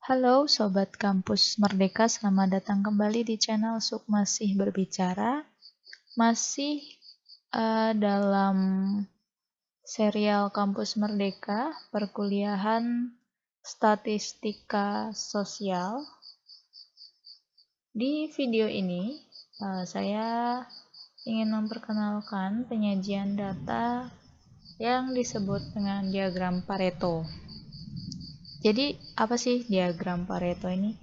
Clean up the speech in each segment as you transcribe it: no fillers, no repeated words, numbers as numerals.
Halo Sobat Kampus Merdeka, selamat datang kembali di channel Sukmasih Berbicara. Masih dalam serial Kampus Merdeka, perkuliahan Statistika Sosial. Di video ini, saya ingin memperkenalkan penyajian data yang disebut dengan diagram Pareto. Jadi, apa sih diagram Pareto ini?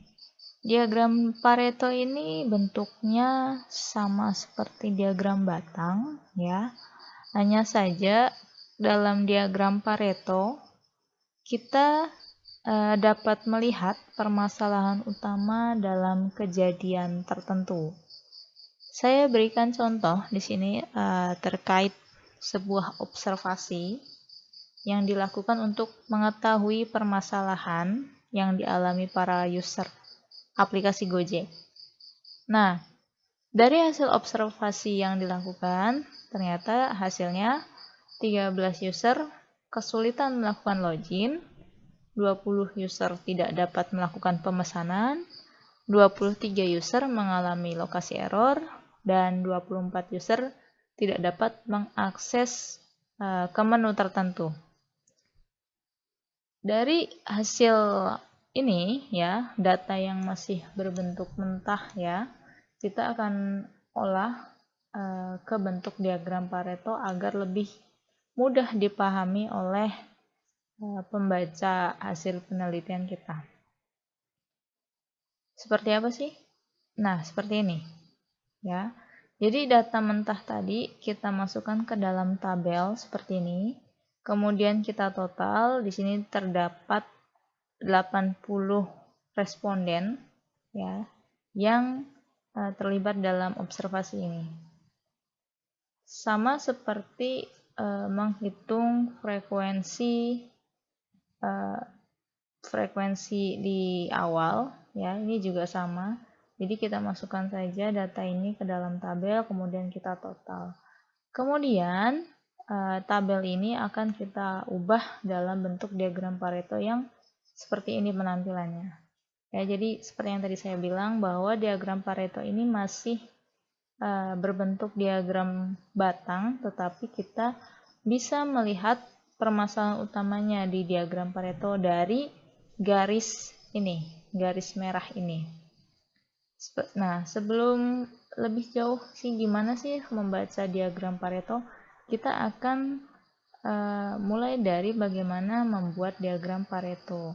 Diagram Pareto ini bentuknya sama seperti diagram batang, ya. Hanya saja dalam diagram Pareto kita dapat melihat permasalahan utama dalam kejadian tertentu. Saya berikan contoh di sini terkait sebuah observasi yang dilakukan untuk mengetahui permasalahan yang dialami para user aplikasi Gojek. Nah, dari hasil observasi yang dilakukan, ternyata hasilnya 13 user kesulitan melakukan login, 20 user tidak dapat melakukan pemesanan, 23 user mengalami lokasi error, dan 24 user tidak dapat mengakses ke menu tertentu. Dari hasil ini ya, data yang masih berbentuk mentah ya, kita akan olah ke bentuk diagram Pareto agar lebih mudah dipahami oleh pembaca hasil penelitian kita. Seperti apa sih? Nah, seperti ini ya. Jadi data mentah tadi kita masukkan ke dalam tabel seperti ini. Kemudian kita total, di sini terdapat 80 responden ya yang terlibat dalam observasi ini. Sama seperti menghitung frekuensi di awal ya, ini juga sama. Jadi kita masukkan saja data ini ke dalam tabel, kemudian kita total. Kemudian tabel ini akan kita ubah dalam bentuk diagram Pareto yang seperti ini penampilannya. Ya, jadi seperti yang tadi saya bilang bahwa diagram Pareto ini masih berbentuk diagram batang, tetapi kita bisa melihat permasalahan utamanya di diagram Pareto dari garis ini, garis merah ini. Nah, sebelum lebih jauh sih gimana sih membaca diagram Pareto, kita akan mulai dari bagaimana membuat diagram Pareto.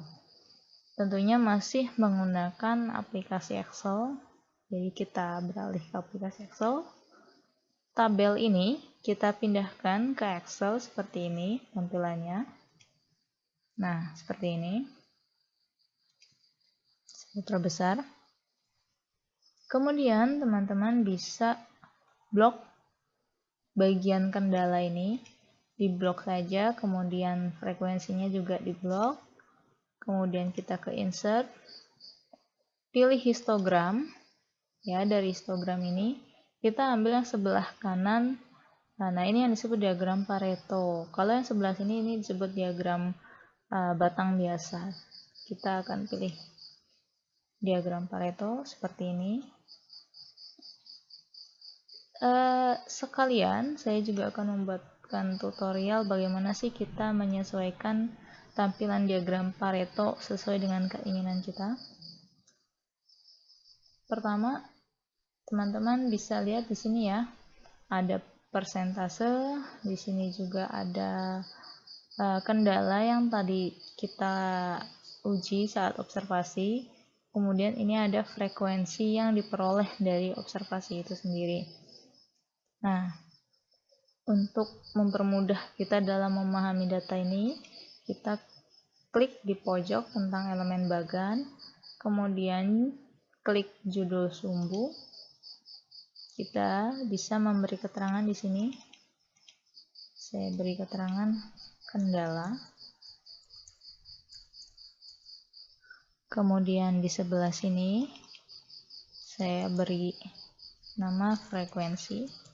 Tentunya masih menggunakan aplikasi Excel. Jadi kita beralih ke aplikasi Excel. Tabel ini kita pindahkan ke Excel seperti ini tampilannya. Nah, seperti ini. Saya perbesar. Kemudian teman-teman bisa blok bagian kendala ini, diblok saja, kemudian frekuensinya juga diblok. Kemudian kita ke insert, pilih histogram. Ya, dari histogram ini kita ambil yang sebelah kanan. Nah, ini yang disebut diagram Pareto. Kalau yang sebelah sini ini disebut diagram batang biasa. Kita akan pilih diagram Pareto seperti ini. Sekalian saya juga akan membuatkan tutorial bagaimana sih kita menyesuaikan tampilan diagram Pareto sesuai dengan keinginan kita. Pertama, teman-teman bisa lihat di sini ya, ada persentase, di sini juga ada kendala yang tadi kita uji saat observasi. Kemudian ini ada frekuensi yang diperoleh dari observasi itu sendiri. Nah, untuk mempermudah kita dalam memahami data ini, kita klik di pojok tentang elemen bagan, kemudian klik judul sumbu. Kita bisa memberi keterangan di sini. Saya beri keterangan kendala. Kemudian di sebelah sini saya beri nama frekuensi.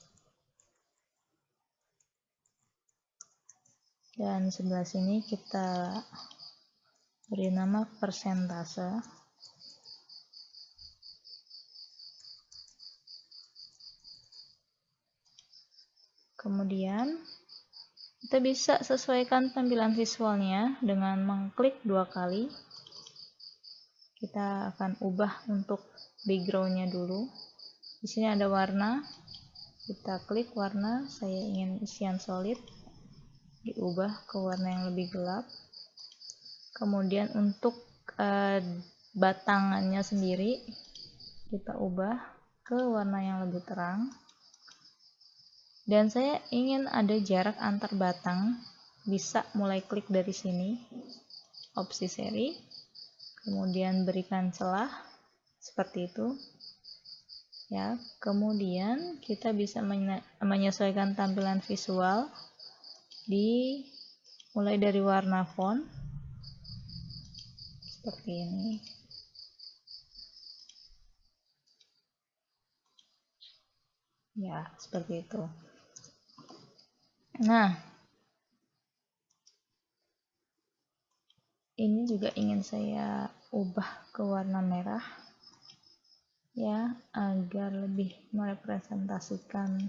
Dan sebelah sini kita beri nama persentase. Kemudian kita bisa sesuaikan tampilan visualnya dengan mengklik 2 kali. Kita akan ubah untuk backgroundnya dulu. Di sini ada warna, kita klik warna. Saya ingin isian solid, diubah ke warna yang lebih gelap. Kemudian untuk batangannya sendiri kita ubah ke warna yang lebih terang. Dan saya ingin ada jarak antar batang, bisa mulai klik dari sini, opsi seri, kemudian berikan celah seperti itu ya. Kemudian kita bisa menyesuaikan tampilan visual mulai dari warna font seperti ini ya, seperti itu. Nah, ini juga ingin saya ubah ke warna merah ya, agar lebih merepresentasikan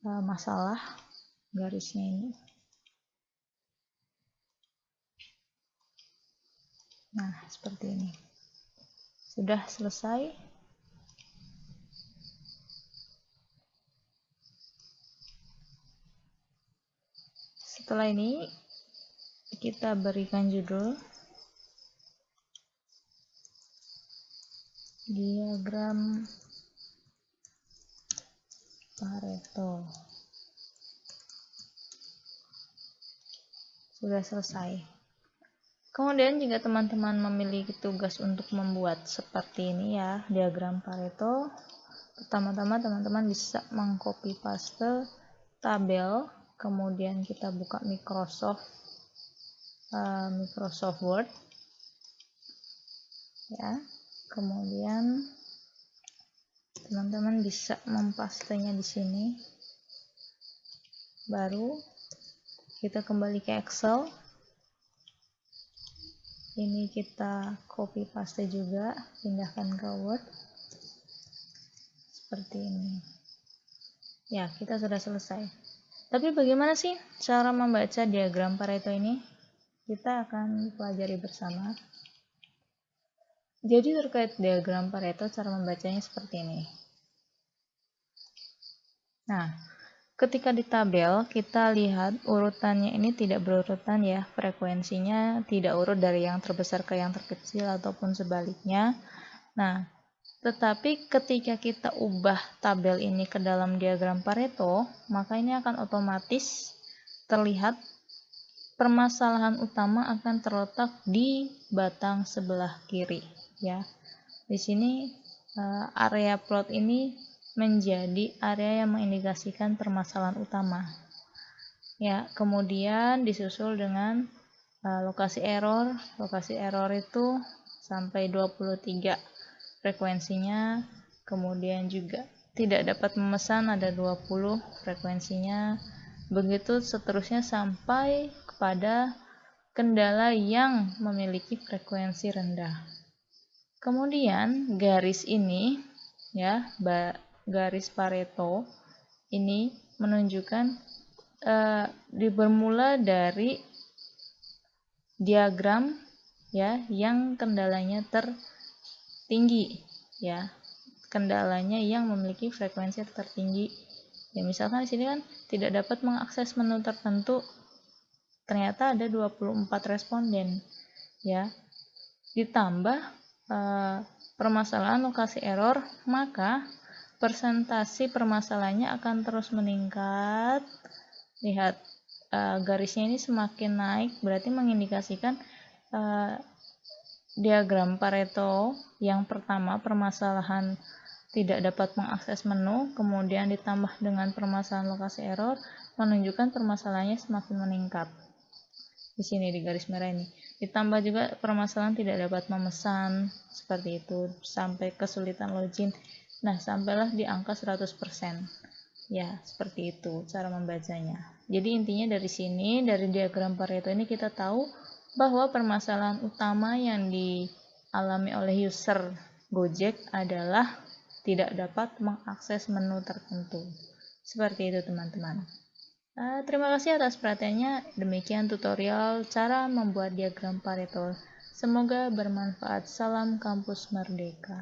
masalah garisnya ini. Nah, seperti ini. Sudah selesai. Setelah ini kita berikan judul diagram Pareto. Sudah selesai. Kemudian jika teman-teman memiliki tugas untuk membuat seperti ini ya, diagram Pareto, pertama-tama teman-teman bisa mengcopy paste tabel, kemudian kita buka Microsoft Word ya. Kemudian teman-teman bisa mempastenya di sini. Baru kita kembali ke Excel. Ini kita copy paste juga, pindahkan ke Word seperti ini ya. Kita sudah selesai. Tapi bagaimana sih cara membaca diagram Pareto ini? Kita akan pelajari bersama. Jadi terkait diagram Pareto, cara membacanya seperti ini. Nah, ketika di tabel kita lihat urutannya ini tidak berurutan ya, frekuensinya tidak urut dari yang terbesar ke yang terkecil ataupun sebaliknya. Nah, tetapi ketika kita ubah tabel ini ke dalam diagram Pareto, maka ini akan otomatis terlihat permasalahan utama akan terletak di batang sebelah kiri ya. Di sini area plot ini menjadi area yang mengindikasikan permasalahan utama ya. Kemudian disusul dengan lokasi error. Lokasi error itu sampai 23 frekuensinya. Kemudian juga tidak dapat memesan ada 20 frekuensinya. Begitu seterusnya sampai kepada kendala yang memiliki frekuensi rendah. Kemudian garis ini ya, garis Pareto ini menunjukkan bermula dari diagram ya yang kendalanya tertinggi ya, kendalanya yang memiliki frekuensi tertinggi ya. Misalkan di sini kan tidak dapat mengakses menu tertentu, ternyata ada 24 responden ya, ditambah permasalahan lokasi error, maka persentase permasalahannya akan terus meningkat. Lihat garisnya ini semakin naik, berarti mengindikasikan diagram Pareto yang pertama, permasalahan tidak dapat mengakses menu, kemudian ditambah dengan permasalahan lokasi error, menunjukkan permasalahannya semakin meningkat. Di sini di garis merah ini. Ditambah juga permasalahan tidak dapat memesan, seperti itu, sampai kesulitan login. Nah, sampailah di angka 100%. Ya, seperti itu cara membacanya. Jadi intinya dari sini, dari diagram Pareto ini kita tahu bahwa permasalahan utama yang dialami oleh user Gojek adalah tidak dapat mengakses menu tertentu. Seperti itu teman-teman. Terima kasih atas perhatiannya. Demikian tutorial cara membuat diagram Pareto. Semoga bermanfaat. Salam Kampus Merdeka.